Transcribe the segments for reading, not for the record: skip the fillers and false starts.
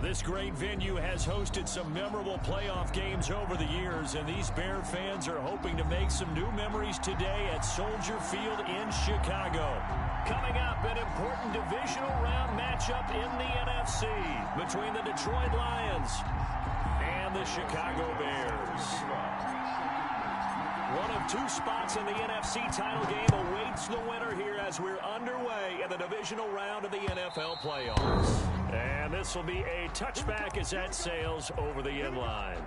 This great venue has hosted some memorable playoff games over the years, and these Bear fans are hoping to make some new memories today at Soldier Field in Chicago. Coming up, an important divisional round matchup in the NFC between the Detroit Lions and the Chicago Bears. One of two spots in the NFC title game awaits the winner here as we're underway in the divisional round of the NFL playoffs. And this will be a touchback as that sails over the end line.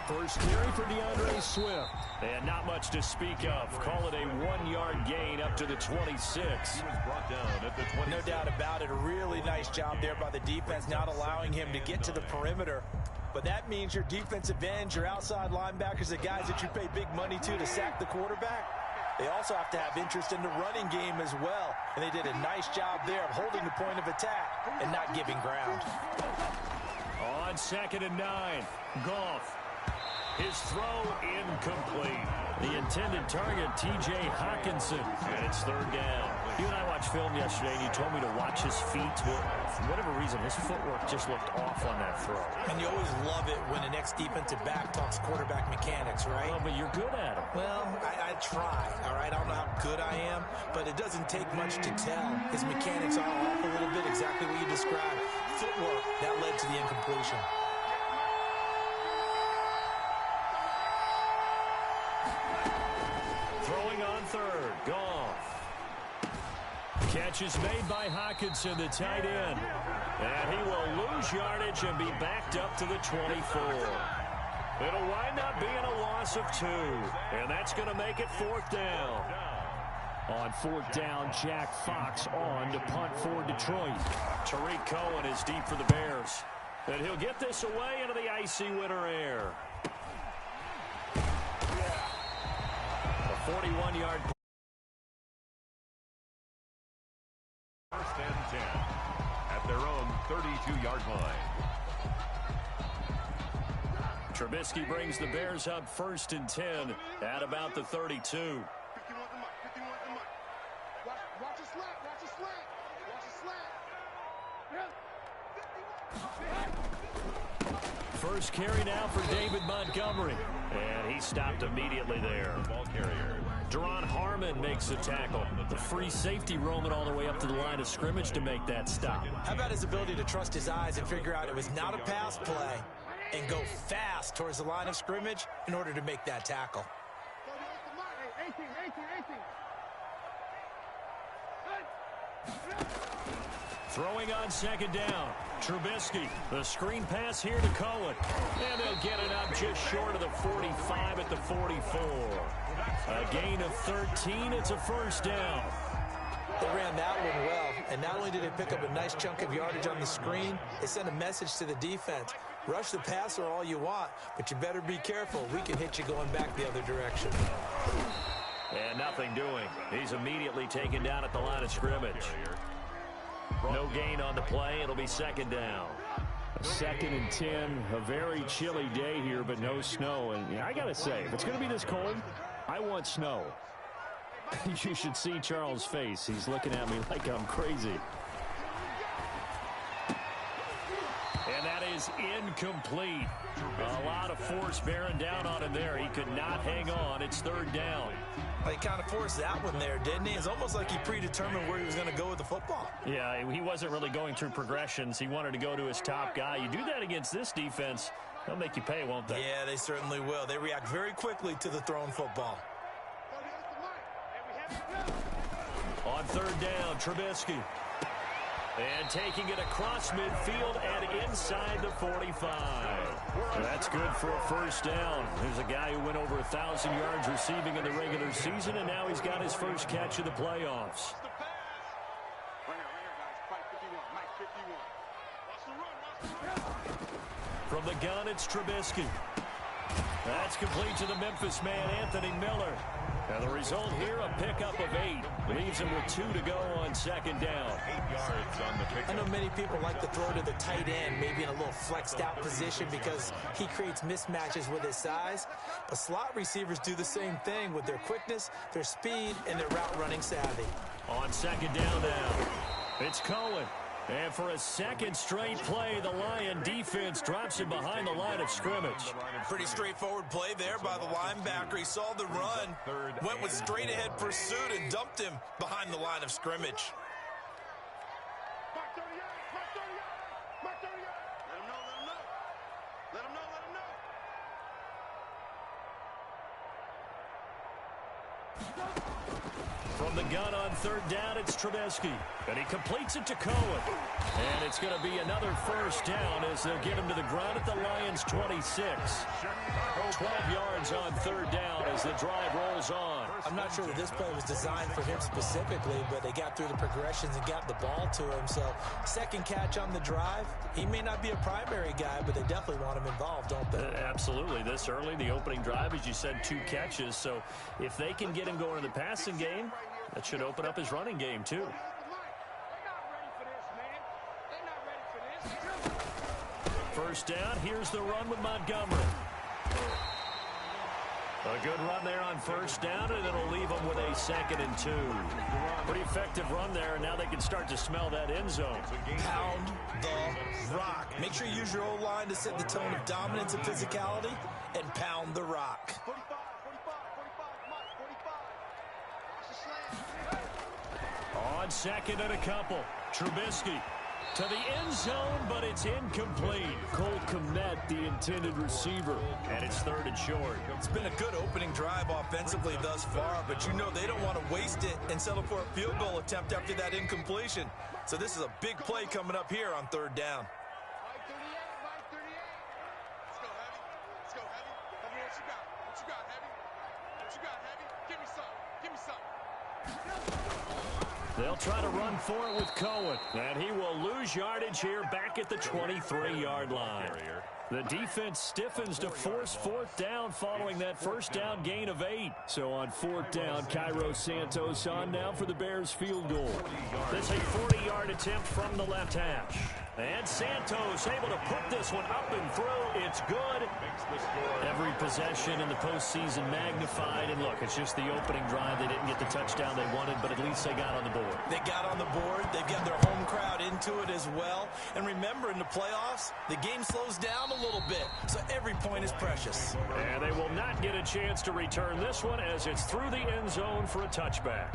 First carry for DeAndre Swift. And not much to speak of. Call it a 1-yard gain up to the 26. He was brought down at the 26. No doubt about it. A really nice job there by the defense, not allowing him to get to the perimeter. But that means your defensive ends, your outside linebackers, the guys that you pay big money to sack the quarterback, they also have to have interest in the running game as well. And they did a nice job there of holding the point of attack and not giving ground. On 2nd and 9, Goff. His throw incomplete. The intended target, T.J. Hawkinson, and it's 3rd down. You and I watched film yesterday, and you told me to watch his feet. Well, for whatever reason, his footwork just looked off on that throw. And you always love it when an ex-defensive back talks quarterback mechanics, right? Well, but you're good at it. Well, I try, all right? I don't know how good I am, but it doesn't take much to tell. His mechanics are off a little bit, exactly what you described. Footwork, that led to the incompletion. Goff. Catch is made by Hawkinson, the tight end. And he will lose yardage and be backed up to the 24. It'll wind up being a loss of 2. And that's going to make it 4th down. On 4th down, Jack Fox on to punt for Detroit. Tariq Cohen is deep for the Bears. And he'll get this away into the icy winter air. A 41-yard punt. 1st and 10 at their own 32-yard line. Trubisky brings the Bears up 1st and 10 at about the 32. First carry now for David Montgomery. And he stopped immediately there. The ball carrier. Deron Harmon makes the tackle. The free safety roaming all the way up to the line of scrimmage to make that stop. How about his ability to trust his eyes and figure out it was not a pass play and go fast towards the line of scrimmage in order to make that tackle? Throwing on 2nd down. Trubisky, the screen pass here to Cohen. And they'll get it up just short of the 45 at the 44. A gain of 13. It's a 1st down. They ran that one well, and not only did they pick up a nice chunk of yardage on the screen, they sent a message to the defense. Rush the passer all you want, but you better be careful. We can hit you going back the other direction. And nothing doing. He's immediately taken down at the line of scrimmage. No gain on the play. It'll be 2nd down. 2nd and 10. A very chilly day here, but no snow. And I got to say, if it's going to be this cold, I want snow. You should see Charles' face. He's looking at me like I'm crazy. And that is incomplete. A lot of force bearing down on him there. He could not hang on. It's 3rd down. Well, he kind of forced that one there, didn't he? It's almost like he predetermined where he was going to go with the football. Yeah, he wasn't really going through progressions. He wanted to go to his top guy. You do that against this defense, they'll make you pay, won't they? Yeah, they certainly will. They react very quickly to the thrown football. On 3rd down, Trubisky. And taking it across midfield and inside the 45. That's good for a 1st down. There's a guy who went over 1,000 yards receiving in the regular season, and now he's got his first catch of the playoffs. From the gun, it's Trubisky. That's complete to the Memphis man, Anthony Miller. And the result here, a pickup of 8. Leaves him with 2 to go on second down. 8 yards on the pickup. I know many people like to throw to the tight end, maybe in a little flexed out position because he creates mismatches with his size. But slot receivers do the same thing with their quickness, their speed, and their route running savvy. On second down now, it's Cohen. And for a second straight play, the Lion defense drops him behind the line of scrimmage. Pretty straightforward play there by the linebacker. He saw the run, went with straight-ahead pursuit, and dumped him behind the line of scrimmage. From the gun on third down, it's Trubisky. And he completes it to Cohen. And it's going to be another first down as they'll get him to the ground at the Lions' 26. 12 yards on third down as the drive rolls on. I'm not sure that this play was designed for him specifically, but they got through the progressions and got the ball to him. So second catch on the drive. He may not be a primary guy, but they definitely want him involved, don't they? Absolutely. This early, the opening drive, as you said, 2 catches. So if they can get him going in the passing game, that should open up his running game, too. First down, here's the run with Montgomery. A good run there on first down, and it'll leave them with a 2nd and 2. Pretty effective run there, and now they can start to smell that end zone. Pound the rock. Make sure you use your O-line to set the tone of dominance and physicality, and pound the rock. On second and a couple, Trubisky to the end zone, but it's incomplete. Cole Kmet, the intended receiver, and it's 3rd and short. It's been a good opening drive offensively thus far, but you know they don't want to waste it and settle for a field goal attempt after that incompletion. So this is a big play coming up here on third down. Let's go, Heavy. What you got? What you got, Heavy? What you got, Heavy? Give me some. Give me some. They'll try to run for it with Cohen, and he will lose yardage here back at the 23-yard line. The defense stiffens to force 4th down following that first down gain of 8. So on 4th down, Cairo Santos on now for the Bears field goal. This a 40-yard attempt from the left hash. And Santos able to put this one up and through. It's good. Every possession in the postseason magnified. And look, it's just the opening drive. They didn't get the touchdown they wanted, but at least they got on the board. They got on the board. They've got their home crowd into it as well. And remember, in the playoffs, the game slows down a little bit. So every point is precious. And they will not get a chance to return this one as it's through the end zone for a touchback.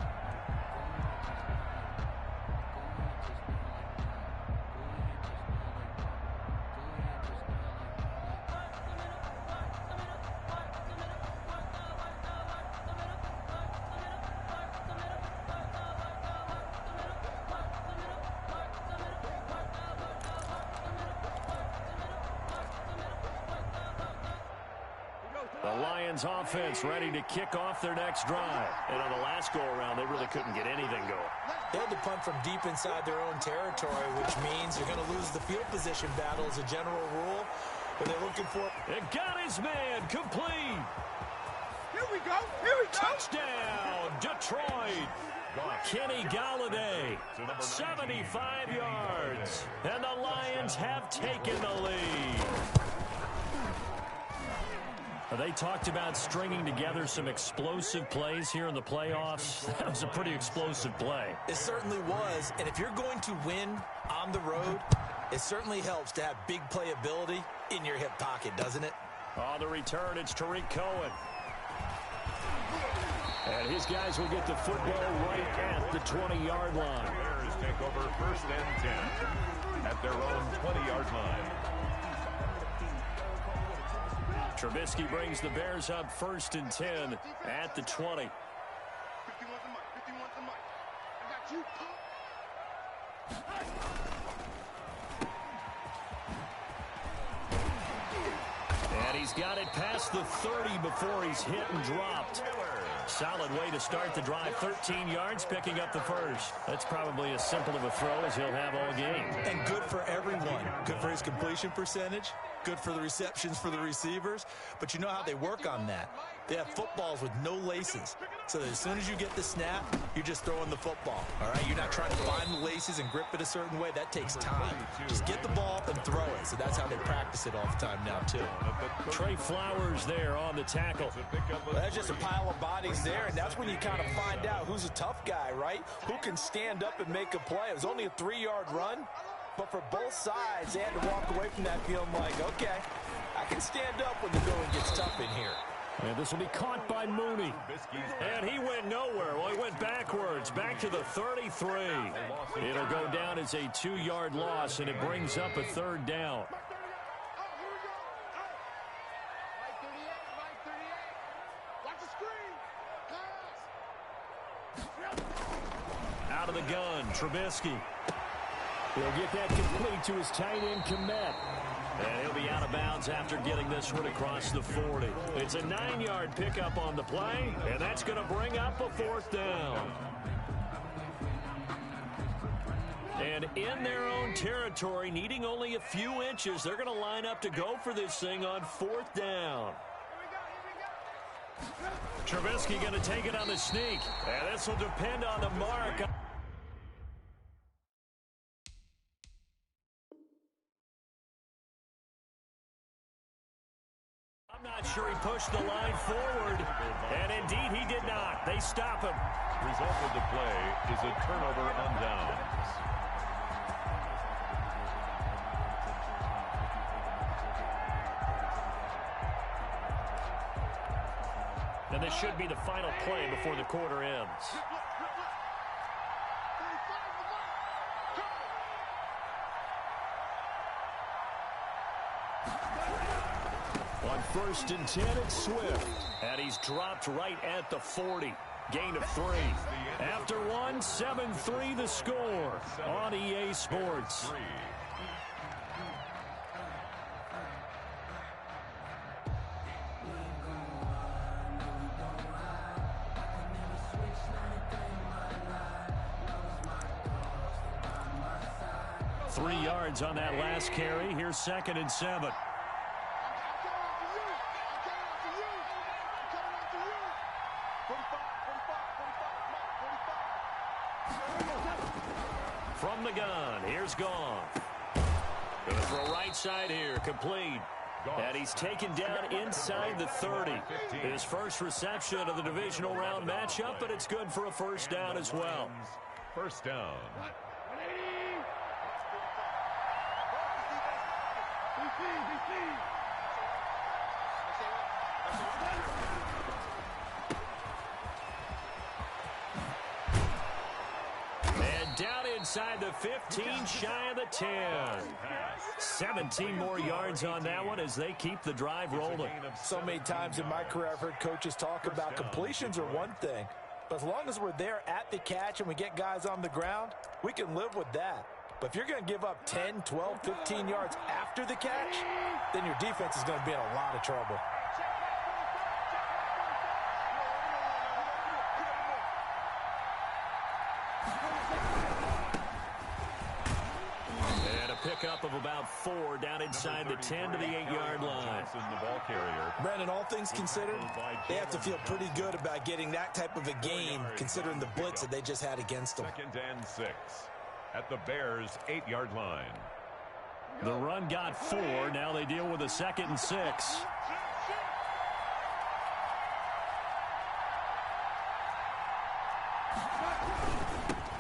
The Lions offense ready to kick off their next drive. And on the last go-around, they really couldn't get anything going. They had to punt from deep inside their own territory, which means you're going to lose the field position battle as a general rule. But they're looking for... It got his man complete. Here we go. Here we go. Touchdown, Detroit. Kenny Galladay, 75 yards. And the Lions have taken the lead. They talked about stringing together some explosive plays here in the playoffs. That was a pretty explosive play. It certainly was. And if you're going to win on the road, it certainly helps to have big playability in your hip pocket, doesn't it? On the return, it's Tariq Cohen. And his guys will get the football right at the 20-yard line. Bears take over 1st and 10 at their own 20-yard line. Trubisky brings the Bears up 1st and 10 at the 20. 51's the mic. I got you. And he's got it past the 30 before he's hit and dropped. Solid way to start the drive. 13 yards, picking up the first. That's probably as simple of a throw as he'll have all game. And good for everyone. Good for his completion percentage. Good for the receptions for the receivers. But you know how they work on that. They have footballs with no laces. so that as soon as you get the snap, you're just throwing the football, all right? You're not trying to find the laces and grip it a certain way. That takes time. Just get the ball and throw it. So that's how they practice it all the time now, too. Trey Flowers there on the tackle. Well, that's just a pile of bodies there, and that's when you kind of find out who's a tough guy, right? Who can stand up and make a play. It was only a 3-yard run, but for both sides, they had to walk away from that feeling like, okay, I can stand up when the going gets tough in here. And this will be caught by Mooney. And he went nowhere. Well, he went backwards, back to the 33. It'll go down as a 2-yard loss, and it brings up a 3rd down. Out of the gun, Trubisky. He'll get that complete to his tight end, Komet. And he'll be out of bounds after getting this one across the 40. It's a 9-yard pickup on the play, and that's going to bring up a 4th down. And in their own territory, needing only a few inches, they're going to line up to go for this thing on 4th down. Trubisky going to take it on the sneak. And this will depend on the mark. I'm not sure he pushed the line forward. And indeed, he did not. They stop him. Result of the play is a turnover on downs. And this should be the final play before the quarter ends. On 1st and 10, it's Swift. And he's dropped right at the 40. Gain of 3. After 1, 7-3 the score on EA Sports. On that last carry. Here's 2nd and 7. From the gun, here's Goff. Gonna throw right side here, complete. And he's taken down inside the 30. His first reception of the divisional round matchup, but it's good for a 1st down as well. 1st down. And down inside the 15, shy of the 10. 17 more yards on that one as they keep the drive rolling. So many times in my career, I've heard coaches talk about completions are one thing, but as long as we're there at the catch and we get guys on the ground, we can live with that. But if you're going to give up 10, 12, 15 yards after the catch, then your defense is going to be in a lot of trouble. And a pickup of about 4 down inside the 10 to the 8-yard line. The ball carrier. Brandon, all things considered, they have to feel pretty good about getting that type of a gain, considering the blitz that they just had against them. 2nd and 6. At the Bears' 8-yard line. The run got 4. Now they deal with a 2nd and 6.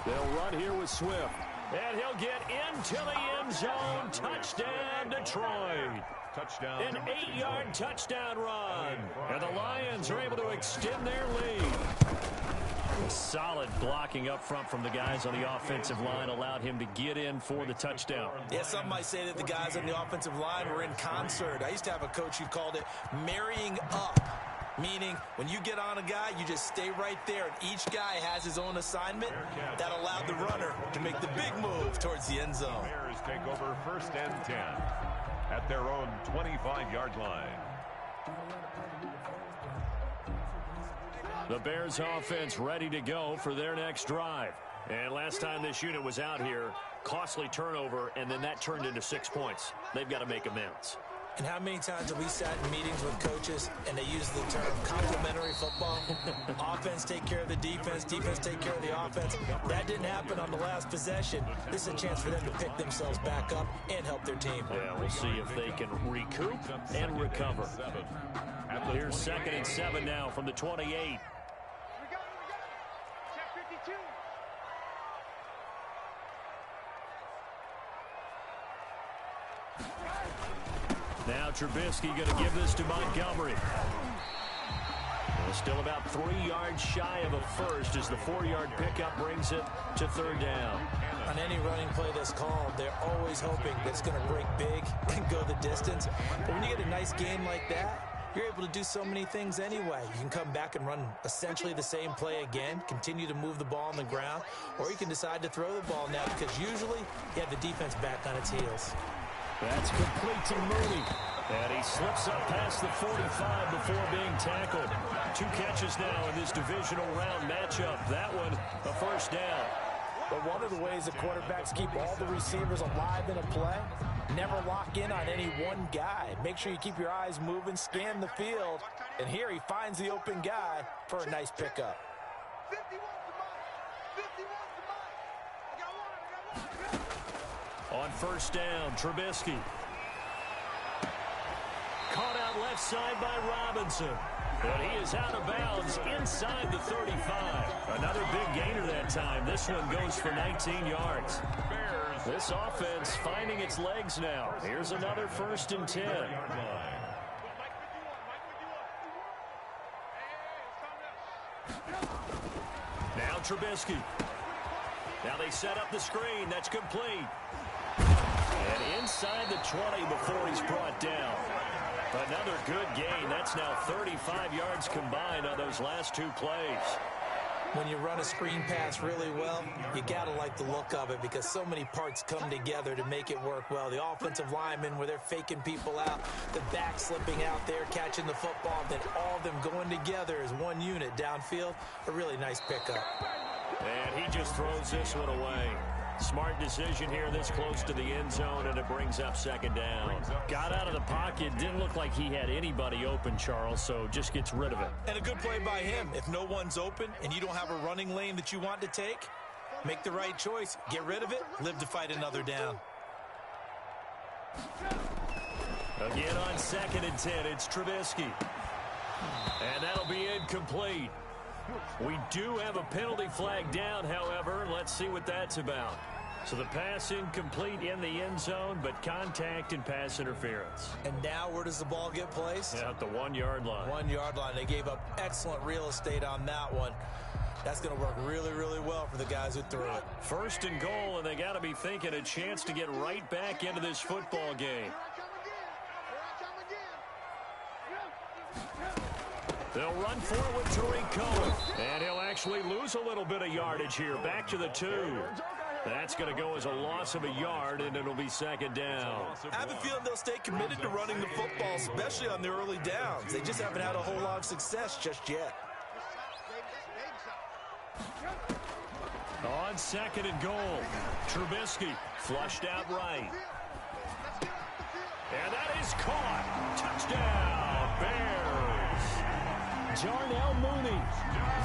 They'll run here with Swift. And he'll get into the end zone. Touchdown, Detroit. Touchdown. An 8-yard touchdown run. And the Lions are able to extend their lead. Solid blocking up front from the guys on the offensive line allowed him to get in for the touchdown. Yeah, some might say that the guys on the offensive line were in concert. I used to have a coach who called it marrying up, meaning when you get on a guy, you just stay right there, and each guy has his own assignment. That allowed the runner to make the big move towards the end zone. Bears take over 1st and 10 at their own 25-yard line. The Bears offense ready to go for their next drive. And last time this unit was out here, costly turnover, and then that turned into 6 points. They've got to make amends. And how many times have we sat in meetings with coaches and they use the term complementary football? Offense take care of the defense, defense take care of the offense. That didn't happen on the last possession. This is a chance for them to pick themselves back up and help their team. Yeah, we'll see if they can recoup and recover. Here's 2nd and 7 now from the 28. Now Trubisky going to give this to Montgomery. Well, still about 3 yards shy of a first as the 4-yard pickup brings it to 3rd down. On any running play that's called, they're always hoping that it's going to break big and go the distance. But when you get a nice game like that, you're able to do so many things anyway. You can come back and run essentially the same play again, continue to move the ball on the ground, or you can decide to throw the ball now because usually you have the defense back on its heels. That's complete to Mooney. And he slips up past the 45 before being tackled. 2 catches now in this divisional round matchup. That one, a first down. But one of the ways the quarterbacks keep all the receivers alive in a play, never lock in on any one guy. Make sure you keep your eyes moving, scan the field. And here he finds the open guy for a nice pickup. On first down, Trubisky. Caught out left side by Robinson. But he is out of bounds inside the 35. Another big gainer that time. This one goes for 19 yards. This offense finding its legs now. Here's another 1st and 10. Now Trubisky. Now they set up the screen. That's complete. And inside the 20 before he's brought down. Another good gain. That's now 35 yards combined on those last 2 plays. When you run a screen pass really well, you got to like the look of it because so many parts come together to make it work well. The offensive linemen where they're faking people out, the back slipping out there, catching the football, then all of them going together as one unit downfield. A really nice pickup. And he just throws this one away. Smart decision here this close to the end zone, and it brings up 2nd down. Got out of the pocket. Didn't look like he had anybody open, Charles, so just gets rid of it. And a good play by him. If no one's open and you don't have a running lane that you want to take, make the right choice. Get rid of it. Live to fight another down. Again on 2nd and 10, it's Trubisky. And that'll be incomplete. We do have a penalty flag down, however. Let's see what that's about. So the pass incomplete in the end zone, but contact and pass interference. And now where does the ball get placed? At the 1-yard line. 1-yard line. They gave up excellent real estate on that one. That's going to work really, really well for the guys who threw it. 1st and goal, and they got to be thinking a chance to get right back into this football game. They'll run for it with Tariq Cohen. And he'll actually lose a little bit of yardage here. Back to the 2. That's going to go as a loss of a yard, and it'll be 2nd down. I have a feeling they'll stay committed to running the football, especially on the early downs. They just haven't had a whole lot of success just yet. On 2nd and goal, Trubisky flushed out right. And that is caught. Touchdown, Bears. Darnell Mooney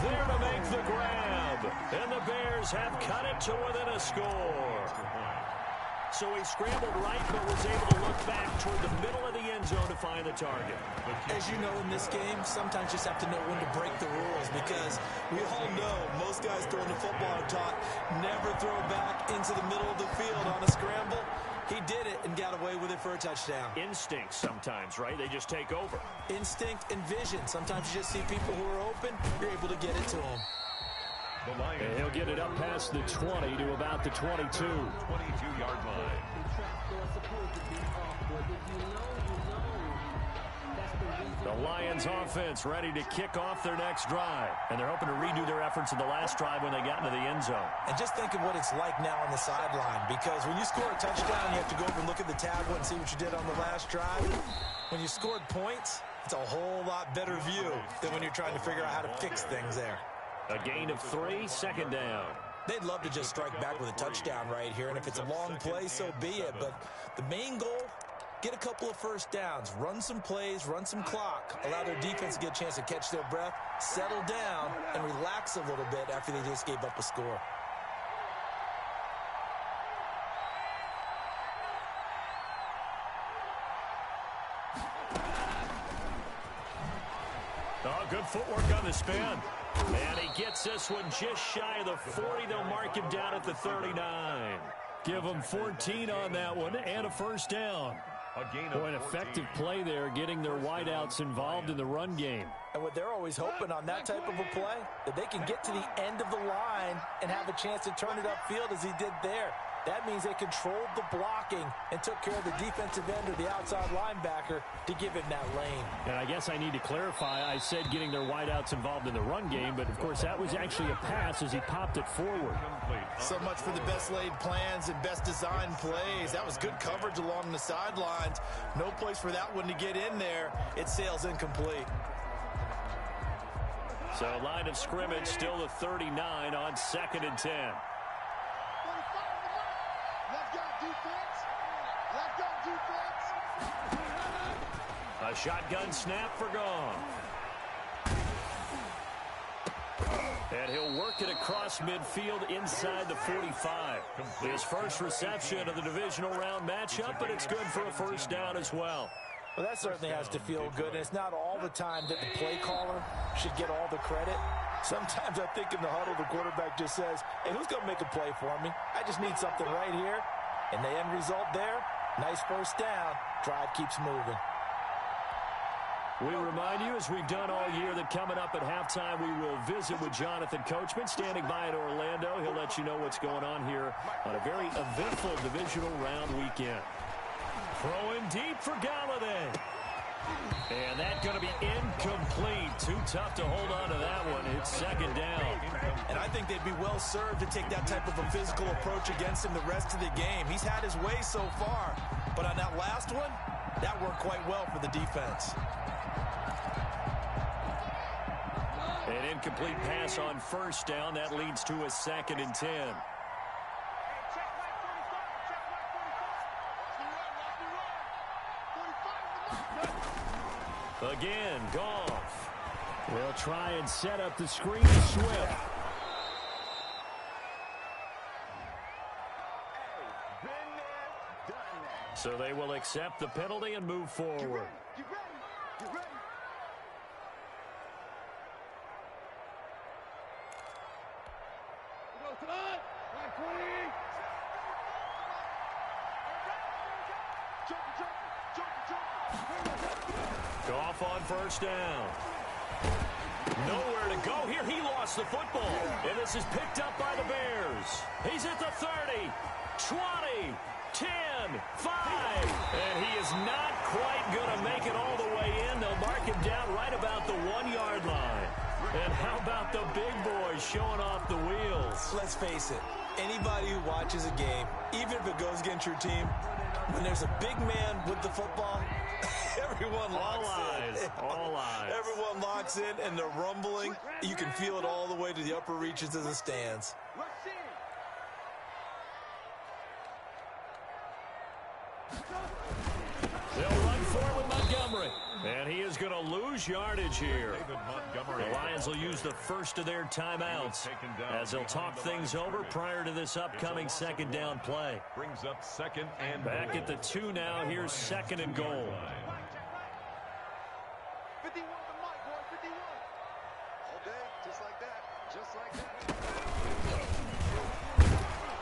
there to make the grab. And the Bears have cut it to within a score. So he scrambled right, but was able to look back toward the middle of the end zone to find the target. As you know, in this game, sometimes you just have to know when to break the rules because we all know most guys throwing the football are taught never throw back into the middle of the field on a scramble. He did it and got away with it for a touchdown. Instinct sometimes, right? They just take over. Instinct and vision. Sometimes you just see people who are open, you're able to get it to them. And he'll get it up past the 20 to about the 22. 22-yard line. The Lions offense ready to kick off their next drive. And they're hoping to redo their efforts in the last drive when they got into the end zone. And just think of what it's like now on the sideline. Because when you score a touchdown, you have to go over and look at the tablet and see what you did on the last drive. When you scored points, it's a whole lot better view than when you're trying to figure out how to fix things there. A gain of 3, 2nd down. They'd love to just strike back with a touchdown right here. And if it's a long play, so be it. But the main goal get a couple of first downs, run some plays, run some clock, allow their defense to get a chance to catch their breath, settle down, and relax a little bit after they just gave up a score. Oh, good footwork on the spin. And he gets this one just shy of the 40. They'll mark him down at the 39. Give him 14 on that one and a first down. Boy, an effective play there, getting their wideouts involved in the run game. And what they're always hoping on that type of a play, that they can get to the end of the line and have a chance to turn it upfield as he did there. That means they controlled the blocking and took care of the defensive end or the outside linebacker to give him that lane. And I guess I need to clarify, I said getting their wideouts involved in the run game, but of course that was actually a pass as he popped it forward. So much for the best laid plans and best designed plays. That was good coverage along the sidelines. No place for that one to get in there. It sails incomplete. So line of scrimmage still the 39 on 2nd and 10. A shotgun snap for Goff. And he'll work it across midfield inside the 45. His first reception of the divisional round matchup, but it's good for a first down as well. Well, that certainly has to feel good, and it's not all the time that the play caller should get all the credit. Sometimes I think in the huddle, the quarterback just says, hey, who's going to make a play for me? I just need something right here. And the end result there, nice first down. Drive keeps moving. We remind you, as we've done all year, that coming up at halftime, we will visit with Jonathan Coachman, standing by in Orlando. He'll let you know what's going on here on a very eventful divisional round weekend. Throwing deep for Galladay. And that's going to be incomplete. Too tough to hold on to that one. It's 2nd down. And I think they'd be well served to take that type of a physical approach against him the rest of the game. He's had his way so far. But on that last one, that worked quite well for the defense. An incomplete pass on first down. That leads to a 2nd and 10. Again, Goff. They'll try and set up the screen to Swift. So they will accept the penalty and move forward. Goff on first down. Nowhere to go here. He lost the football. And this is picked up by the Bears. He's at the 30, 20, 10, 5. And he is not quite going to make it all the way in. They'll mark him down right about the 1-yard line. And how about the big boys showing off the wheels? Let's face it, anybody who watches a game, even if it goes against your team, when there's a big man with the football, everyone locks in. All eyes. Everyone locks in, and they're rumbling. You can feel it all the way to the upper reaches of the stands. They'll run forward with Montgomery. And he is going to lose yardage here. The Lions will use the first of their timeouts as they'll talk things over prior to this upcoming 2nd down play. Brings up 2nd and Back at the 2 now. Here's 2nd and goal. 51 to Mike, boy, 51. All day, just like that. Just like that.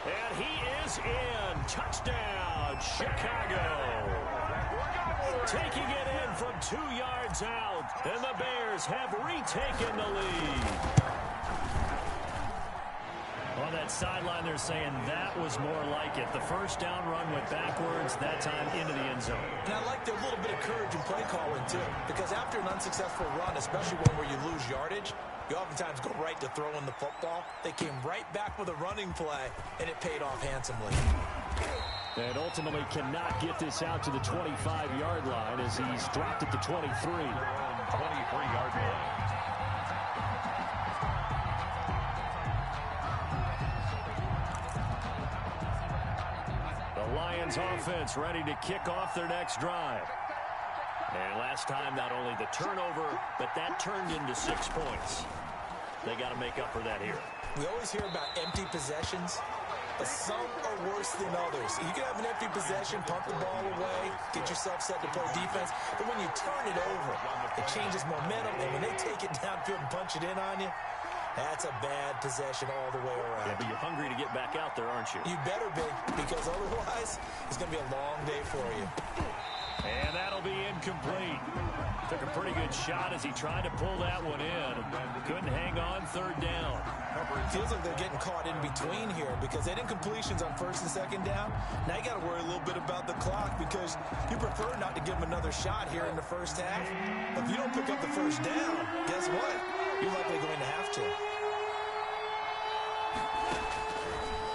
And he is in. Touchdown, Chicago. Taking it in from 2 yards out. And the Bears have retaken the lead. On that sideline, they're saying that was more like it. The first down run went backwards, that time into the end zone. And I like their little bit of courage in play calling, too. Because after an unsuccessful run, especially one where you lose yardage, you oftentimes go right to throwing the football. They came right back with a running play, and it paid off handsomely. And ultimately cannot get this out to the 25-yard line as he's dropped at the 23. 23-yard line. The Lions Lions offense ready to kick off their next drive. And last time, not only the turnover, but that turned into 6 points. They got to make up for that here. We always hear about empty possessions, but some are worse than others. You can have an empty possession, punt the ball away, get yourself set to play defense, but when you turn it over, it changes momentum, and when they take it downfield and punch it in on you, that's a bad possession all the way around. Yeah, but you're hungry to get back out there, aren't you? You better be, because otherwise, it's going to be a long day for you. And that'll be incomplete. Took a pretty good shot as he tried to pull that one in. Couldn't hang on third down. Feels like they're getting caught in between here because they didn't completions on first and second down. Now you got to worry a little bit about the clock because you prefer not to give them another shot here in the first half. But if you don't pick up the first down, guess what? You're likely going to have to.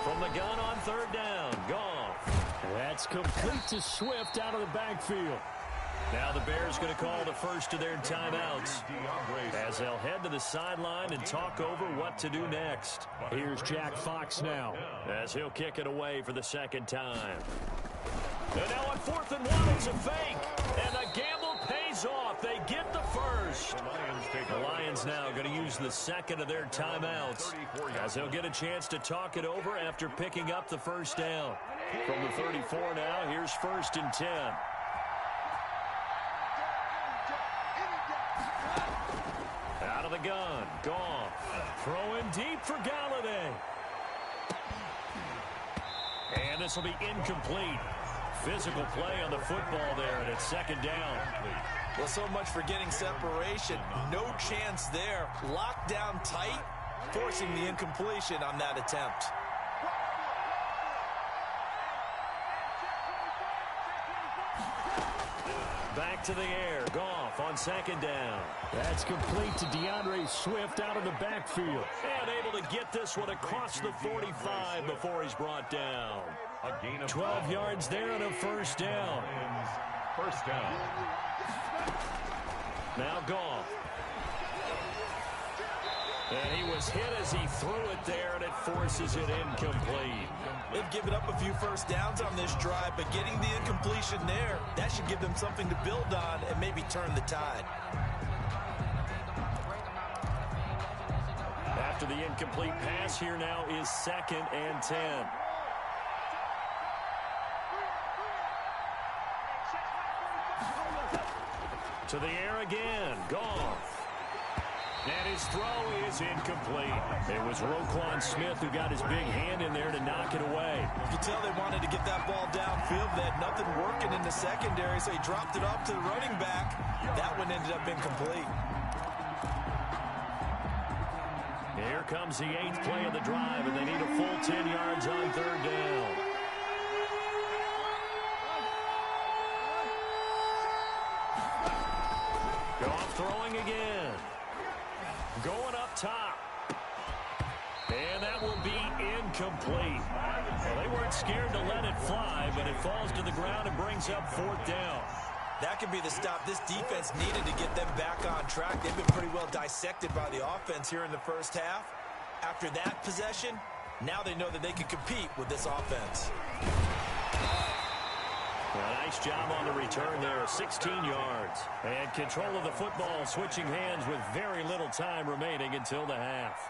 From the gun on third down, gone. That's complete to Swift out of the backfield. Now the Bears going to call the first of their timeouts as they'll head to the sideline and talk over what to do next. Here's Jack Fox now as he'll kick it away for the second time. And now on 4th and 1, it's a fake. And the gamble pays off. They get the first. The Lions now going to use the second of their timeouts as they'll get a chance to talk it over after picking up the first down. From the 34 now, here's 1st and 10. Out of the gun, gone. Throwing deep for Galladay. And this will be incomplete. Physical play on the football there, and it's second down. Well, so much for getting separation. No chance there. Locked down tight, forcing the incompletion on that attempt. Back to the air. Goff on second down. That's complete to DeAndre Swift out of the backfield. And able to get this one across the 45 before he's brought down. A gain of 12 yards there and a first down. First down. Now Goff. And he was hit as he threw it there, and it forces it incomplete. They've given up a few first downs on this drive, but getting the incompletion there, that should give them something to build on and maybe turn the tide. After the incomplete pass, here now is 2nd and 10. To the air again. Goff. And his throw is incomplete. It was Roquan Smith who got his big hand in there to knock it away. You can tell they wanted to get that ball downfield. They had nothing working in the secondary, so he dropped it off to the running back. That one ended up incomplete. Here comes the 8th play of the drive, and they need a full 10 yards on third down. Goff throwing again. Going up top. And that will be incomplete. Well, they weren't scared to let it fly, but it falls to the ground and brings up 4th down. That could be the stop this defense needed to get them back on track. They've been pretty well dissected by the offense here in the first half. After that possession, now they know that they can compete with this offense. Well, nice job on the return there, 16 yards. And control of the football, switching hands with very little time remaining until the half.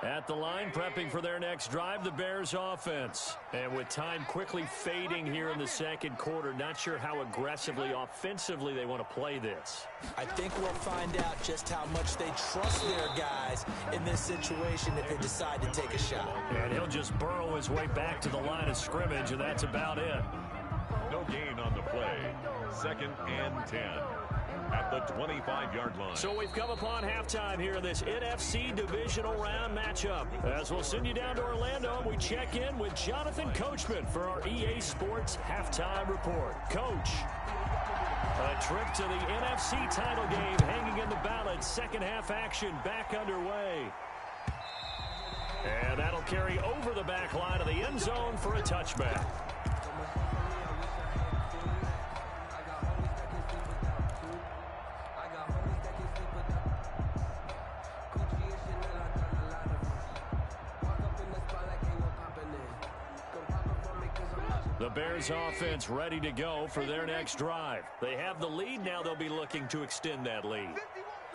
At the line, prepping for their next drive, the Bears offense. And with time quickly fading here in the second quarter, not sure how aggressively, offensively they want to play this. I think we'll find out just how much they trust their guys in this situation if they decide to take a shot. And he'll just burrow his way back to the line of scrimmage, and that's about it. No gain on the play. 2nd and 10. At the 25-yard line. So we've come upon halftime here in this NFC divisional round matchup. As we'll send you down to Orlando, and we check in with Jonathan Coachman for our EA Sports halftime report. Coach, a trip to the NFC title game hanging in the balance. Second half action back underway. And that'll carry over the back line of the end zone for a touchback. The Bears offense ready to go for their next drive. They have the lead. Now they'll be looking to extend that lead.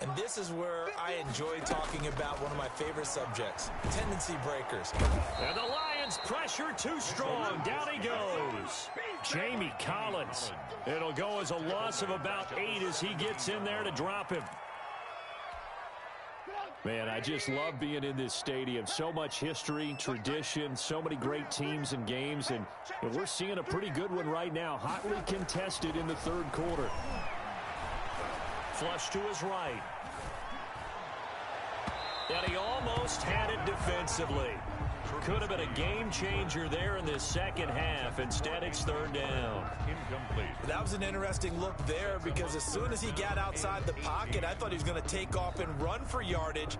And this is where I enjoy talking about one of my favorite subjects, tendency breakers. And the Lions pressure too strong. Down he goes. Jamie Collins. It'll go as a loss of about 8 as he gets in there to drop him. Man, I just love being in this stadium. So much history, tradition, so many great teams and games, and we're seeing a pretty good one right now, hotly contested in the third quarter. Flush to his right. And he almost had it defensively. Could have been a game changer there in this second half. Instead, it's third down. Incomplete. That was an interesting look there because as soon as he got outside the pocket, I thought he was going to take off and run for yardage.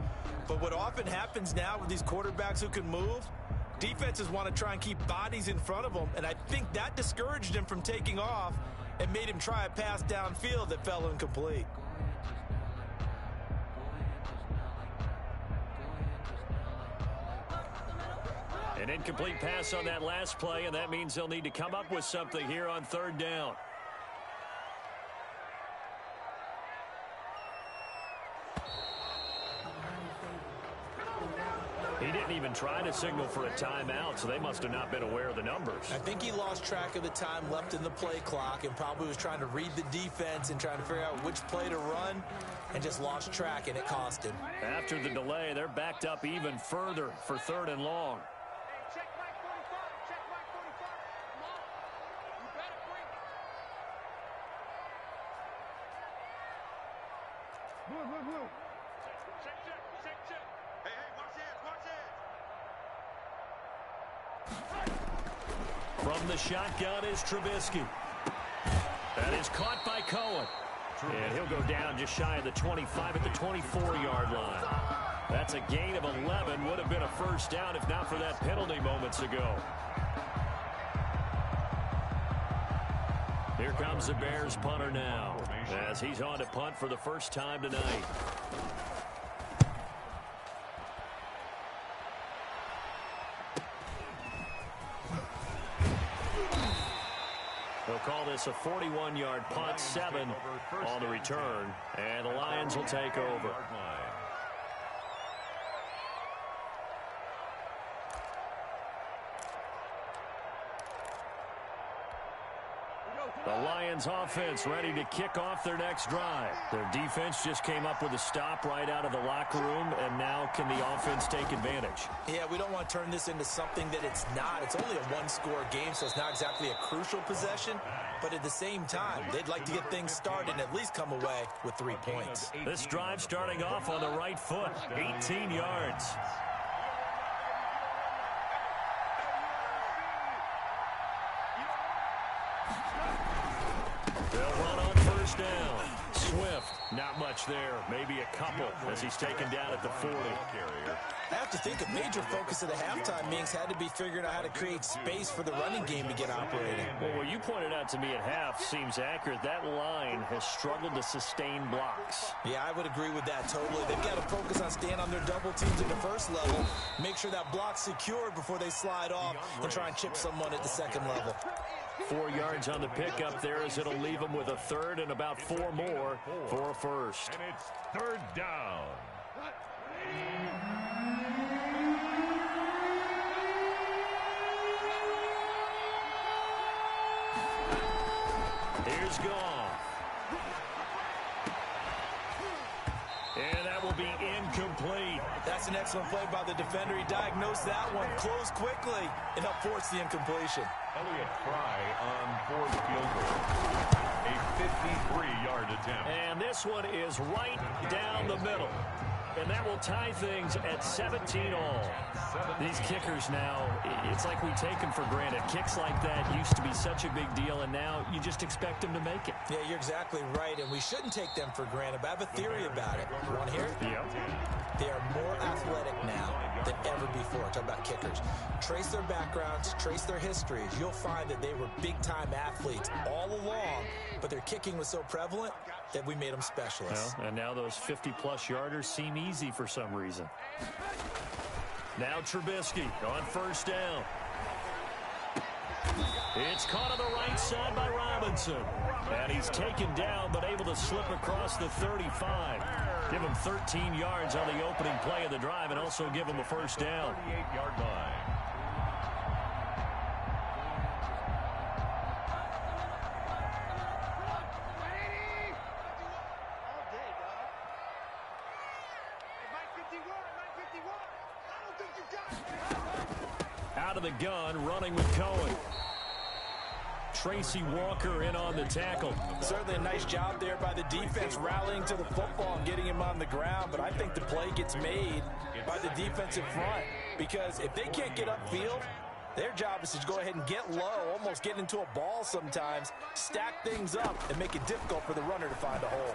But what often happens now with these quarterbacks who can move, defenses want to try and keep bodies in front of them. And I think that discouraged him from taking off and made him try a pass downfield that fell incomplete. An incomplete pass on that last play, and that means they'll need to come up with something here on third down. He didn't even try to signal for a timeout, so they must have not been aware of the numbers. I think he lost track of the time left in the play clock and probably was trying to read the defense and trying to figure out which play to run and just lost track, and it cost him. After the delay, they're backed up even further for third and long. From the shotgun is Trubisky. That is caught by Cohen. And he'll go down just shy of the 25 at the 24-yard line. That's a gain of 11. Would have been a first down if not for that penalty moments ago. Here comes the Bears punter now as he's on to punt for the first time tonight. They'll call this a 41-yard punt, 7 on the return, and the Lions will take over. The Lions offense ready to kick off their next drive. Their defense just came up with a stop right out of the locker room, and now can the offense take advantage? Yeah, we don't want to turn this into something that it's not. It's only a one-score game, so it's not exactly a crucial possession. But at the same time, they'd like to get things started and at least come away with 3 points. This drive starting off on the right foot, 18 yards. They'll run on first down. Swift, not much there. Maybe a couple as he's taken down at the 40. I have to think a major focus of the halftime meetings had to be figuring out how to create space for the running game to get operating. Well, what you pointed out to me at half seems accurate. That line has struggled to sustain blocks. Yeah, I would agree with that totally. They've got to focus on staying on their double teams at the first level, make sure that block's secured before they slide off and try and chip someone at the second level. 4 yards on the pickup there as it'll leave them with a third and about 4 more for a first. And it's third down. Here's Goff. And that will be incomplete. That's an excellent play by the defender. He diagnosed that one, closed quickly, and helped force the incompletion. Elliott Fry on fourth field goal. A 53-yard attempt. And this one is right down the middle. And that will tie things at 17 all. These kickers now, it's like we take them for granted. Kicks like that used to be such a big deal, and now you just expect them to make it. Yeah, you're exactly right, and we shouldn't take them for granted, but I have a theory about it. You want to hear it? Yep. They are more athletic now than ever before. Talk about kickers. Trace their backgrounds, trace their histories. You'll find that they were big-time athletes all along, but their kicking was so prevalent that we made them specialists. Well, and now those 50-plus yarders seem easy for some reason. Now Trubisky on first down. It's caught on the right side by Robinson. And he's taken down, but able to slip across the 35. Give him 13 yards on the opening play of the drive and also give him a first down. 38-yard line. Out of the gun, running with Cohen. Tracy Walker in on the tackle. Certainly a nice job there by the defense rallying to the football and getting him on the ground, but I think the play gets made by the defensive front because if they can't get upfield, their job is to go ahead and get low, almost get into a ball sometimes, stack things up, and make it difficult for the runner to find a hole.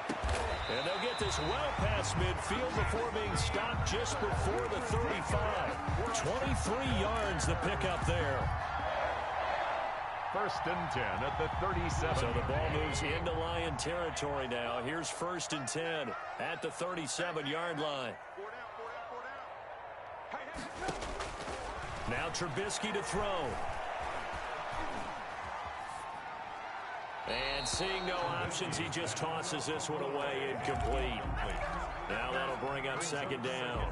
And they'll get this well past midfield before being stopped just before the 35. 23 yards the pickup there. First and 10 at the 37. So the ball moves into Lion territory now. Here's first and 10 at the 37-yard line. Now Trubisky to throw. And seeing no options, he just tosses this one away incomplete. Now that'll bring up second down.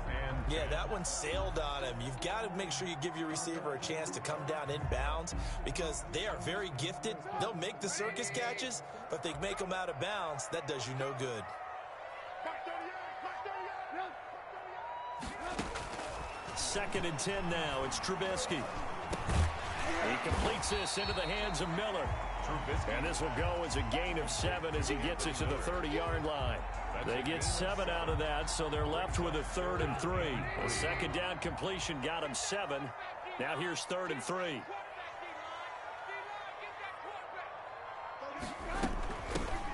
Yeah, that one sailed on him. You've got to make sure you give your receiver a chance to come down inbounds because they are very gifted. They'll make the circus catches, but if they make them out of bounds, that does you no good. Second and 10 now. It's Trubisky. He completes this into the hands of Miller. And this will go as a gain of 7 as he gets it to the 30-yard line. They get 7 out of that, so they're left with a 3rd and 3. A second down completion got him 7. Now here's 3rd and 3.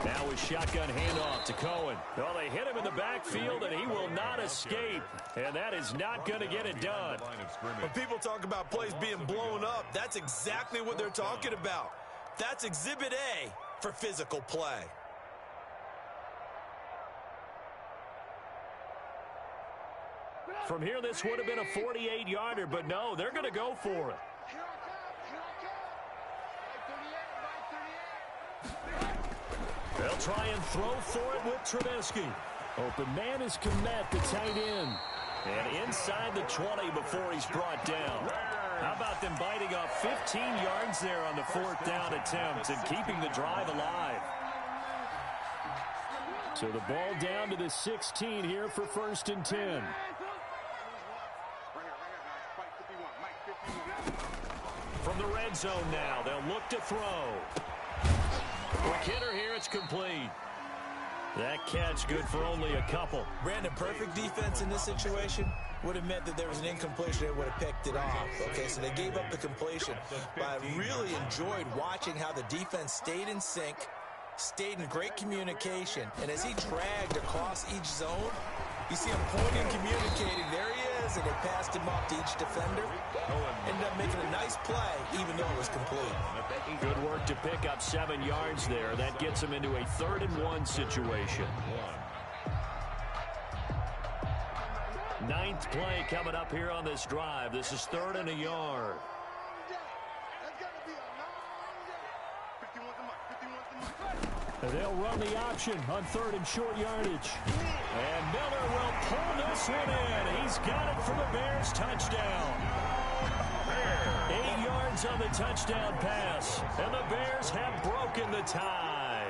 Now with shotgun handoff to Cohen. Well, they hit him in the backfield, and he will not escape. And that is not going to get it done. When people talk about plays being blown up, that's exactly what they're talking about. That's Exhibit A for physical play. From here, this would have been a 48-yarder, but no, they're going to go for it. They'll try and throw for it with Trubisky. Open man is Komet, the tight end. And inside the 20 before he's brought down. How about them biting off 15 yards there on the 4th down attempt and keeping the drive alive? So the ball down to the 16 here for 1st and 10. From the red zone now, they'll look to throw. Quick hitter here, it's complete. That catch good for only a couple. Brandon, perfect defense in this situation would have meant that there was an incompletion. They would have picked it off. Okay, so they gave up the completion. But I really enjoyed watching how the defense stayed in sync, stayed in great communication. And as he dragged across each zone, you see him pointing, communicating. There he is, and they passed him off to each defender. Ended up making a nice play, even though it was complete. Good work to pick up 7 yards there. That gets him into a 3rd and 1 situation. 9th play coming up here on this drive. This is 3rd and a yard. And they'll run the option on 3rd and short yardage. And Miller will pull this one in. He's got it for the Bears touchdown. 8 yards on the touchdown pass. And the Bears have broken the tie.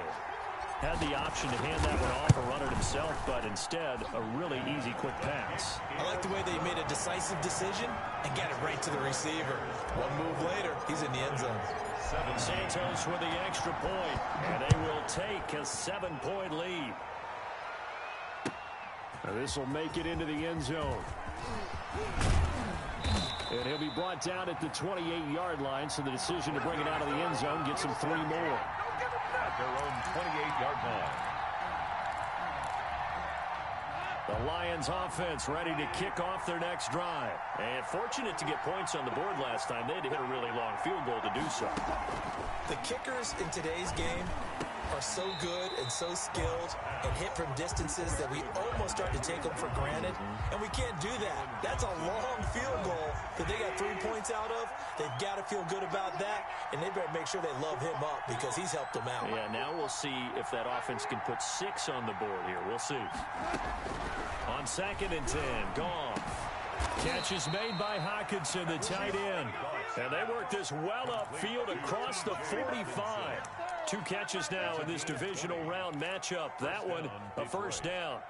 Had the option to hand that one off or run it himself, but instead, a really easy quick pass. I like the way they made a decisive decision and got it right to the receiver. One move later, he's in the end zone. Santos with the extra point, and they will take a 7-point lead. Now this will make it into the end zone. And he'll be brought down at the 28-yard line, so the decision to bring it out of the end zone gets him 3 more. At their own 28-yard line. The Lions offense ready to kick off their next drive. And fortunate to get points on the board last time. They had to hit a really long field goal to do so. The kickers in today's game are so good and so skilled and hit from distances that we almost start to take them for granted, and we can't do that. That's a long field goal that they got 3 points out of. They've got to feel good about that, and they better make sure they love him up because he's helped them out. Yeah, now we'll see if that offense can put 6 on the board here. We'll see. On 2nd and 10, Goff. Catch is made by Hockenson, the tight end. And they work this well upfield across the 45. 2 catches now in this divisional round matchup. That one, a first down.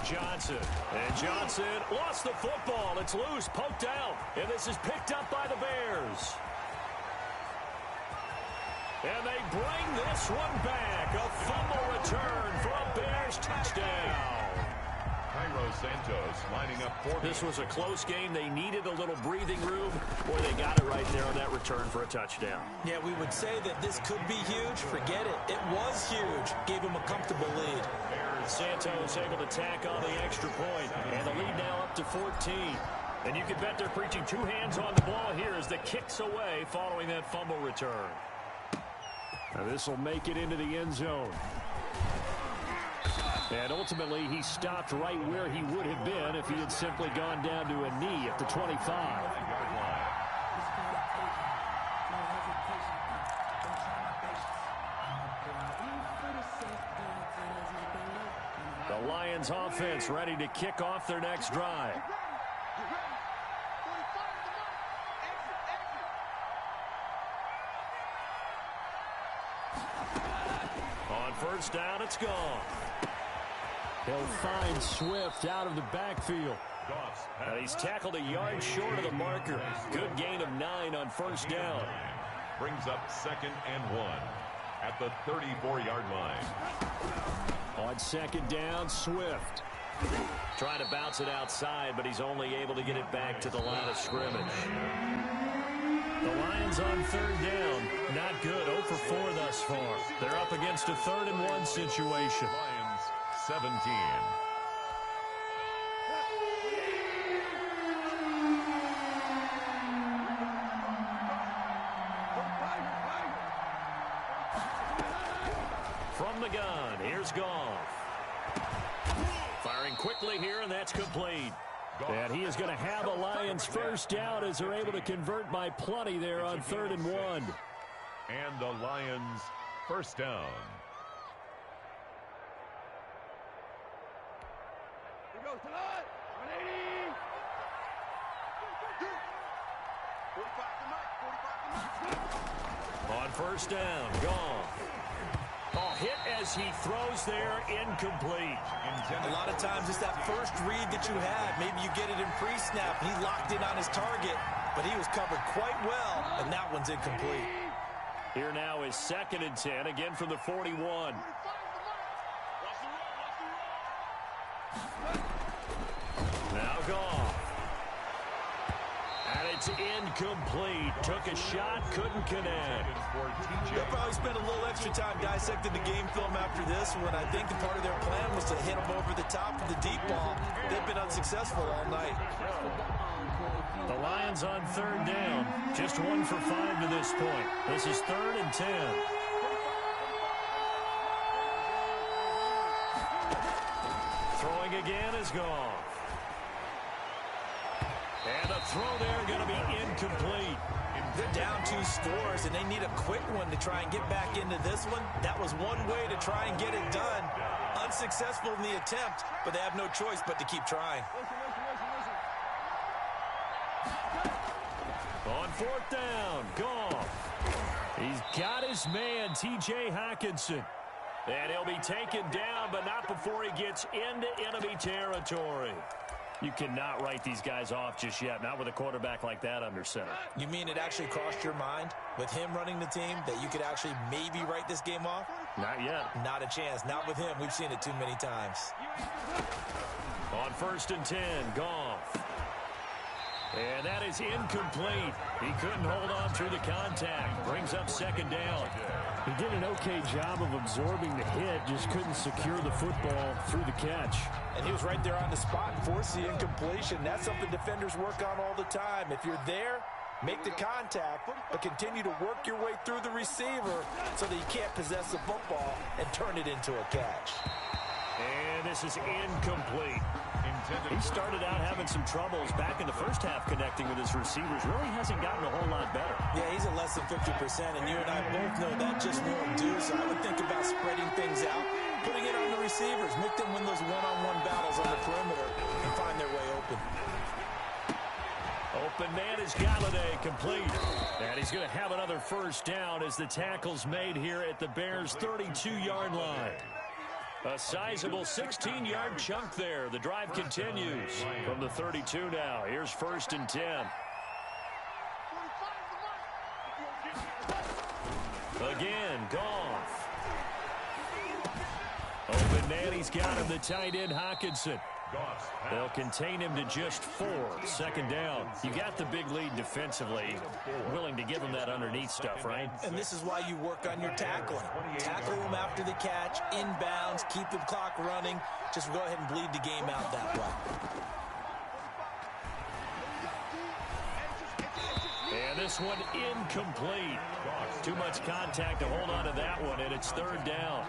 Johnson. And Johnson lost the football. It's loose, poked out. And this is picked up by the Bears. And they bring this one back. A fumble return for a Bears touchdown. Santos lining up for this was a close game. They needed a little breathing room, or they got it right there on that return for a touchdown. Yeah, we would say that this could be huge. Forget it. It was huge. Gave him a comfortable lead. Santos able to tack on the extra point, and the lead now up to 14. And you can bet they're preaching 2 hands on the ball here as the kick's away following that fumble return. Now this will make it into the end zone. And ultimately, he stopped right where he would have been if he had simply gone down to a knee at the 25. The Lions offense ready to kick off their next drive. On first down, it's gone. He'll find Swift out of the backfield. And he's tackled a yard short of the marker. Good gain of 9 on first down. Brings up 2nd and 1 at the 34-yard line. On 2nd down, Swift. Trying to bounce it outside, but he's only able to get it back to the line of scrimmage. The Lions on 3rd down. Not good. 0 for 4 thus far. They're up against a 3rd and 1 situation. 17. From the gun, here's Goff. Firing quickly here, and that's complete. And he is going to have a Lions first down as they're able to convert by plenty there on 3rd and 1. And the Lions first down. On first down, Goff. Hit as he throws there, incomplete. A lot of times it's that first read that you have. Maybe you get it in pre-snap. He locked in on his target, but he was covered quite well, and that one's incomplete. Here now is 2nd and 10, again from the 41. Now Goff. And it's incomplete. Took a shot, couldn't connect. They'll probably spend a little extra time dissecting the game film after this one. I think the part of their plan was to hit them over the top of the deep ball. They've been unsuccessful all night. The Lions on 3rd down. Just 1 for 5 to this point. This is 3rd and 10. Throwing again is Goff. And a throw there going to be incomplete. They're down 2 scores, and they need a quick one to try and get back into this one. That was one way to try and get it done. Unsuccessful in the attempt, but they have no choice but to keep trying. On 4th down, Goff. He's got his man, T.J. Hockenson. And he'll be taken down, but not before he gets into enemy territory. You cannot write these guys off just yet, not with a quarterback like that under center. You mean it actually crossed your mind with him running the team that you could actually maybe write this game off? Not yet. Not a chance. Not with him. We've seen it too many times. On 1st and 10, Goff. And that is incomplete. He couldn't hold on through the contact. Brings up second down. He did an okay job of absorbing the hit, just couldn't secure the football through the catch. And he was right there on the spot and forced the incompletion. That's something defenders work on all the time. If you're there, make the contact, but continue to work your way through the receiver so that you can't possess the football and turn it into a catch. And this is incomplete. He started out having some troubles back in the first half connecting with his receivers. Really hasn't gotten a whole lot better. Yeah, he's at less than 50%, and you and I both know that just won't do. So I would think about spreading things out, putting it on the receivers, make them win those one-on-one battles on the perimeter and find their way open. Open man is Galladay, complete. And he's going to have another first down as the tackle's made here at the Bears' 32-yard line. A sizable 16-yard chunk there. The drive continues from the 32 now. Here's 1st and 10. Again, Goff. Open man, he's got him, the tight end, Hockenson. They'll contain him to just 4. Second down. You got the big lead defensively. Willing to give him that underneath stuff, right? And this is why you work on your tackling. Tackle him after the catch, inbounds, keep the clock running. Just go ahead and bleed the game out that way. And this one incomplete. Too much contact to hold on to that one, and it's 3rd down.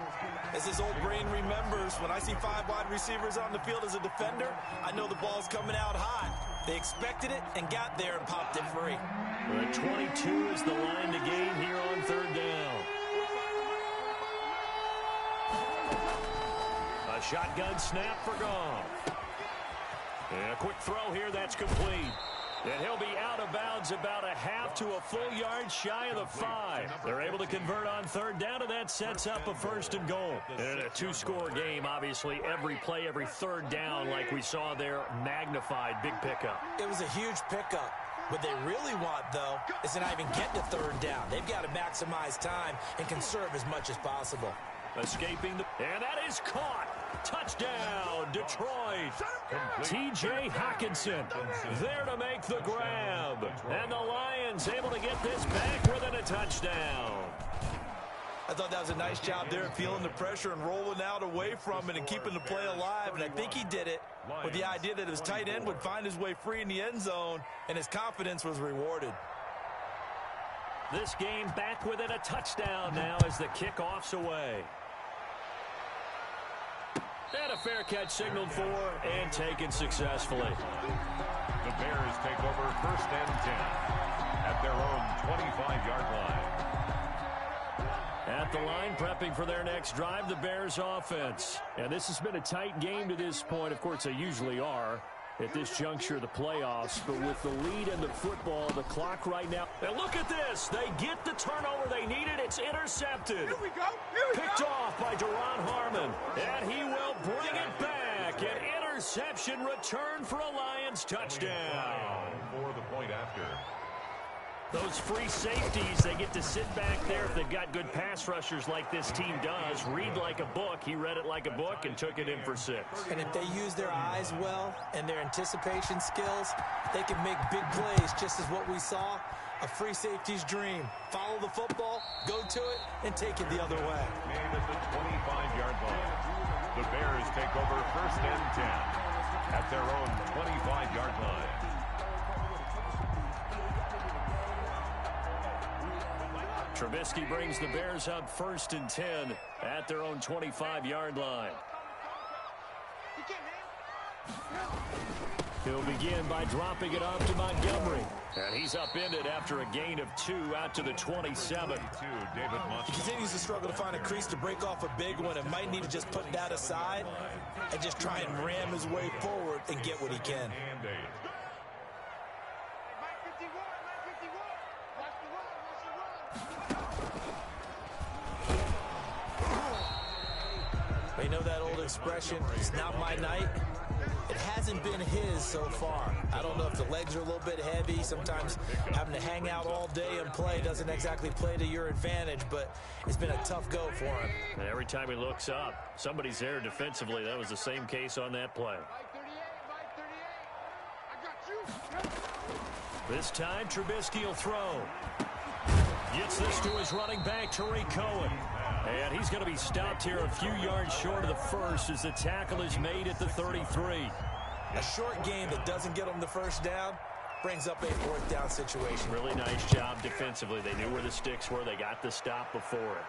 As his old brain remembers, when I see 5 wide receivers on the field as a defender, I know the ball's coming out hot. They expected it and got there and popped it free. The 22 is the line to gain here on 3rd down. A shotgun snap for Goff. And a quick throw here, that's complete. And he'll be out of bounds about a half to a full yard shy of the 5. They're able to convert on 3rd down, and that sets up a 1st and goal. And a 2-score game, obviously, every play, every 3rd down, like we saw there, magnified, big pickup. It was a huge pickup. What they really want, though, is to not even get to 3rd down. They've got to maximize time and conserve as much as possible. Escaping and that is caught. Touchdown, Detroit. T.J. Hockenson there to make the grab. And the Lions able to get this back within a touchdown. I thought that was a nice job there, feeling the pressure and rolling out away from it and keeping the play alive. And I think he did it with the idea that his tight end would find his way free in the end zone, and his confidence was rewarded. This game back within a touchdown now as the kickoff's away. And a fair catch signaled for and taken successfully. The Bears take over 1st and 10 at their own 25-yard line. At the line, prepping for their next drive, the Bears offense. And this has been a tight game to this point. Of course, they usually are at this juncture of the playoffs. But with the lead in the football, the clock right now. And look at this. They get the turnover they needed. It's intercepted. Here we go. Picked off by Duron Harmon. And he will bring it back. An interception return for a Lions touchdown. For the point after. Those free safeties, they get to sit back there if they've got good pass rushers like this team does. Read like a book. He read it like a book and took it in for 6. And if they use their eyes well and their anticipation skills, they can make big plays, just as what we saw. A free safety's dream. Follow the football, go to it, and take it the other way. And at the 25-yard line, the Bears take over 1st and 10 at their own 25-yard line. Trubisky brings the Bears up 1st and 10 at their own 25-yard line. He'll begin by dropping it off to Montgomery. And he's upended after a gain of 2 out to the 27. He continues to struggle to find a crease to break off a big one and might need to just put that aside and just try and ram his way forward and get what he can. You know that old expression, it's not my night? It hasn't been his so far. I don't know if the legs are a little bit heavy. Sometimes having to hang out all day and play doesn't exactly play to your advantage, but it's been a tough go for him. And every time he looks up, somebody's there defensively. That was the same case on that play. This time, Trubisky will throw. Gets this to his running back, Tariq Cohen. And he's going to be stopped here a few yards short of the first as the tackle is made at the 33. A short gain that doesn't get him the first down brings up a fourth down situation. Really nice job defensively. They knew where the sticks were. They got the stop before it.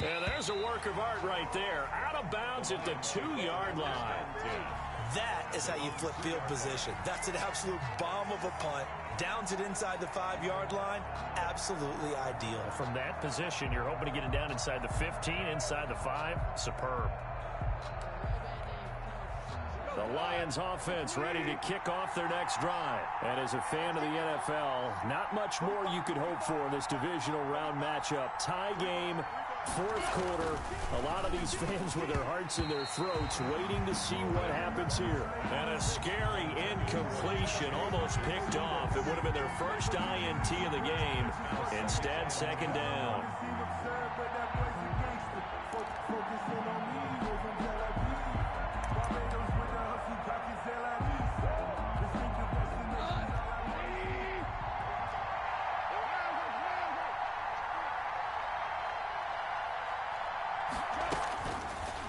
And there's a work of art right there. Out of bounds at the 2-yard line. That is how you flip field position. That's an absolute bomb of a punt. Downs it inside the 5-yard line. Absolutely ideal. From that position, you're hoping to get it down inside the 15, inside the 5. Superb. The Lions offense ready to kick off their next drive. And as a fan of the NFL, not much more you could hope for in this divisional round matchup. Tie game, fourth quarter. A lot of these fans with their hearts in their throats waiting to see what happens here. And a scary incompletion, almost picked off. It would have been their first INT of the game. Instead, second down.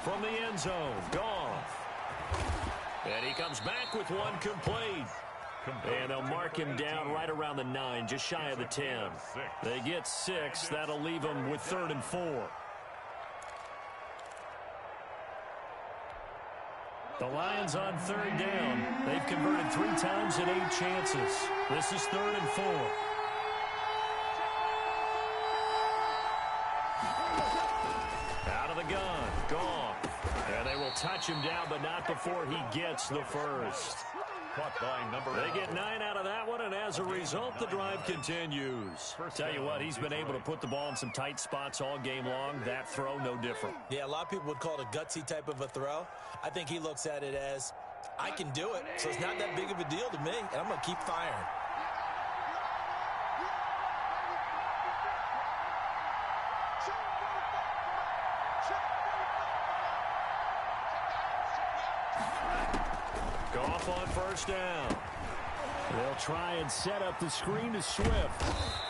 From the end zone, Goff. And he comes back with one complete. And they'll mark him down right around the 9, just shy of the 10. They get 6. That'll leave them with 3rd and 4. The Lions on 3rd down. They've converted 3 times in 8 chances. This is 3rd and 4. Out of the gun, Goff. And they will touch him down, but not before he gets the first. Caught by number They get 9 out of that one, and as a result, the drive continues. Tell you what, he's been able to put the ball in some tight spots all game long. That throw, no different. Yeah, a lot of people would call it a gutsy type of a throw. I think he looks at it as, I can do it, so it's not that big of a deal to me, and I'm going to keep firing. Goff on first down. They'll try and set up the screen to Swift.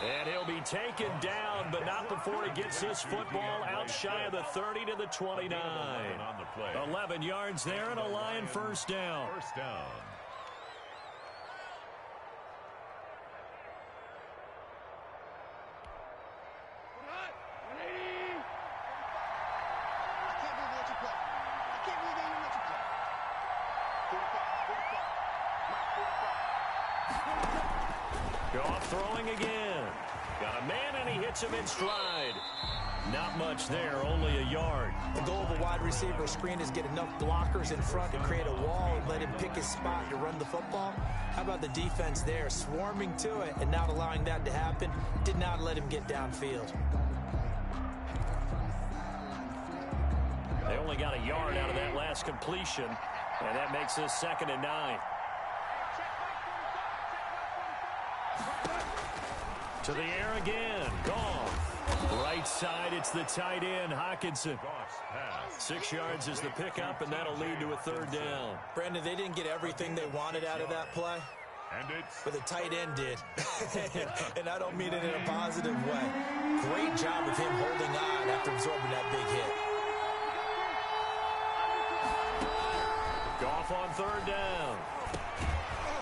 And he'll be taken down, but not before he gets this football out shy of the 30 to the 29. 11 yards there and a Lion first down. First down. Goff throwing again. Got a man, and he hits him in stride. Not much there, only a yard. The goal of a wide receiver screen is get enough blockers in front to create a wall and let him pick his spot to run the football. How about the defense there, swarming to it and not allowing that to happen? Did not let him get downfield. They only got a yard out of that last completion, and that makes this 2nd and 9. To the air again. Goff. Right side, it's the tight end, Hockenson. 6 yards is the pickup, and that'll lead to a 3rd down. Brandon, they didn't get everything they wanted out of that play, but the tight end did. And I don't mean it in a positive way. Great job of him holding on after absorbing that big hit. Goff on 3rd down.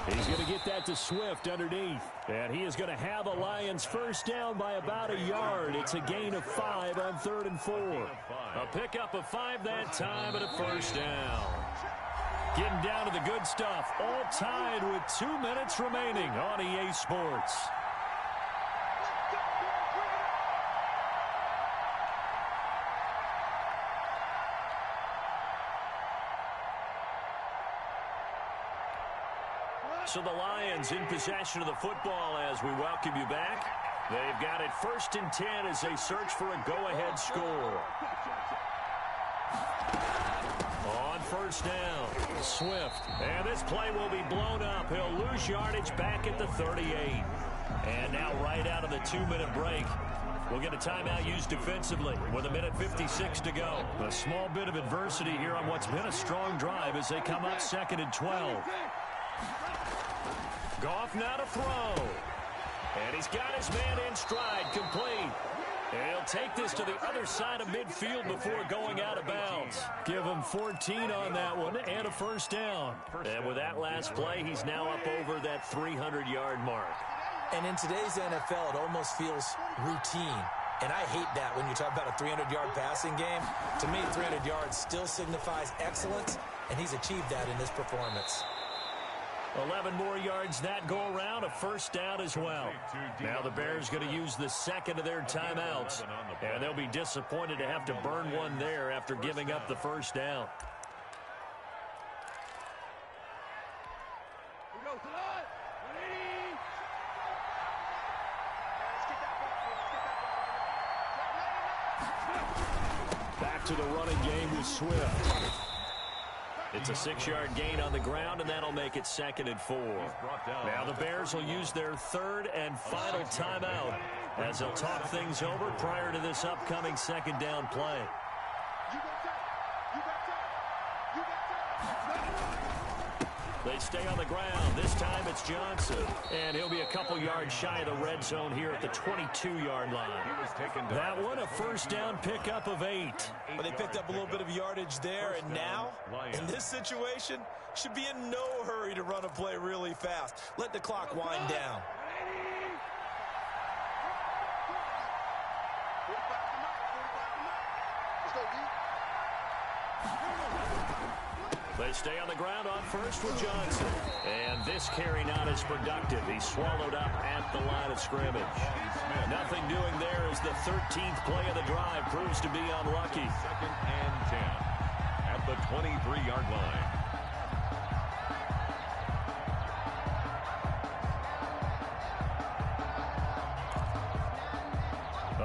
He's going to get that to Swift underneath. And he is going to have a Lions first down by about a yard. It's a gain of 5 on 3rd and 4. A pickup of 5 that time and a first down. Getting down to the good stuff. All tied with 2 minutes remaining on EA Sports. So the Lions in possession of the football as we welcome you back. They've got it 1st and 10 as they search for a go-ahead score. On first down, Swift. And this play will be blown up. He'll lose yardage back at the 38. And now right out of the 2-minute break, we'll get a timeout used defensively with 1:56 to go. A small bit of adversity here on what's been a strong drive as they come up 2nd and 12. Goff now to throw. And he's got his man in stride, complete. And he'll take this to the other side of midfield before going out of bounds. Give him 14 on that one and a first down. And with that last play, he's now up over that 300-yard mark. And in today's NFL, it almost feels routine. And I hate that when you talk about a 300-yard passing game. To me, 300 yards still signifies excellence, and he's achieved that in this performance. 11 more yards that go around, a first down as well. Now the Bears going to use the second of their timeouts, and they'll be disappointed to have to burn one there after giving up the first down. Back to the running game with Swift. It's a 6-yard gain on the ground, and that'll make it 2nd and 4. Now the Bears will use their third and final timeout as they'll talk things over prior to this upcoming second down play. They stay on the ground. This time it's Johnson. And he'll be a couple yards shy of the red zone here at the 22-yard line. That one, a first down pickup of 8. Well, they picked up a little bit of yardage there, and now, in this situation, should be in no hurry to run a play really fast. Let the clock wind down. They stay on the ground on first with Johnson. And this carry not as productive. He's swallowed up at the line of scrimmage. Nothing doing there as the 13th play of the drive proves to be unlucky. 2nd and 10 at the 23-yard line.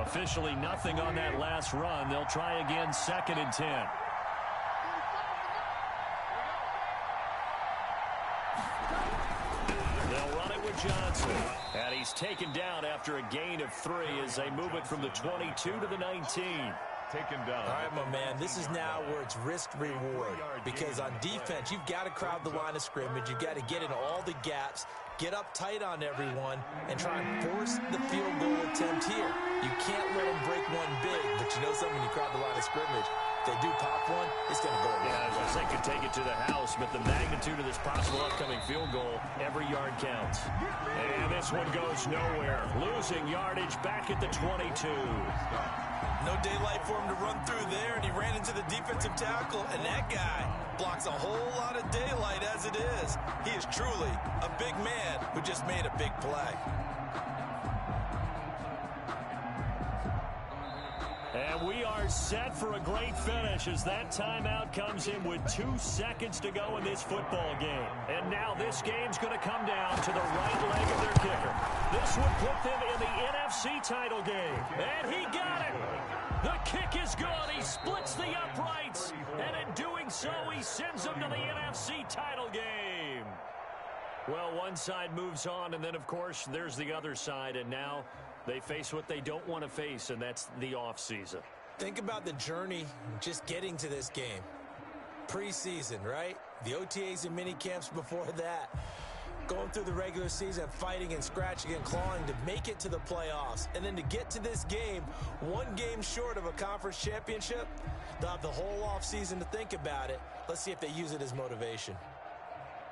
Officially nothing on that last run. They'll try again, 2nd and 10. Johnson, and he's taken down after a gain of 3 as they move it from the 22 to the 19. Taken down. All right, my man, this is now where it's risk-reward, because on defense, you've got to crowd the line of scrimmage. You've got to get in all the gaps, get up tight on everyone, and try and force the field goal attempt here. You can't let them break one big, but you know something, when you crowd the line of scrimmage, if they do pop one, it's going to go away. Yeah, as they could take it to the house, but the magnitude of this possible upcoming field goal, every yard counts. And this one goes nowhere. Losing yardage back at the 22. No daylight for him to run through there, and he ran into the defensive tackle, and that guy blocks a whole lot of daylight as it is. He is truly a big man who just made a big play. And we are set for a great finish as that timeout comes in with 2 seconds to go in this football game. And now this game's going to come down to the right leg of their kicker. This would put them in the NFC title game. And he got it. The kick is good. He splits the uprights. And in doing so, he sends them to the NFC title game. Well, one side moves on, and then, of course, there's the other side. And now they face what they don't want to face, and that's the offseason. Think about the journey just getting to this game. Preseason, right? The OTAs and mini camps before that. Going through the regular season, fighting and scratching and clawing to make it to the playoffs. And then to get to this game, one game short of a conference championship, they'll have the whole offseason to think about it. Let's see if they use it as motivation.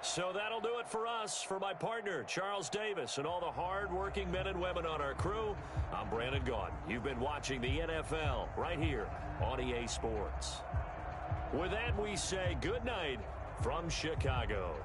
So that'll do it for us. For my partner, Charles Davis, and all the hard-working men and women on our crew, I'm Brandon Gaudin. You've been watching the NFL right here on EA Sports. With that, we say good night from Chicago.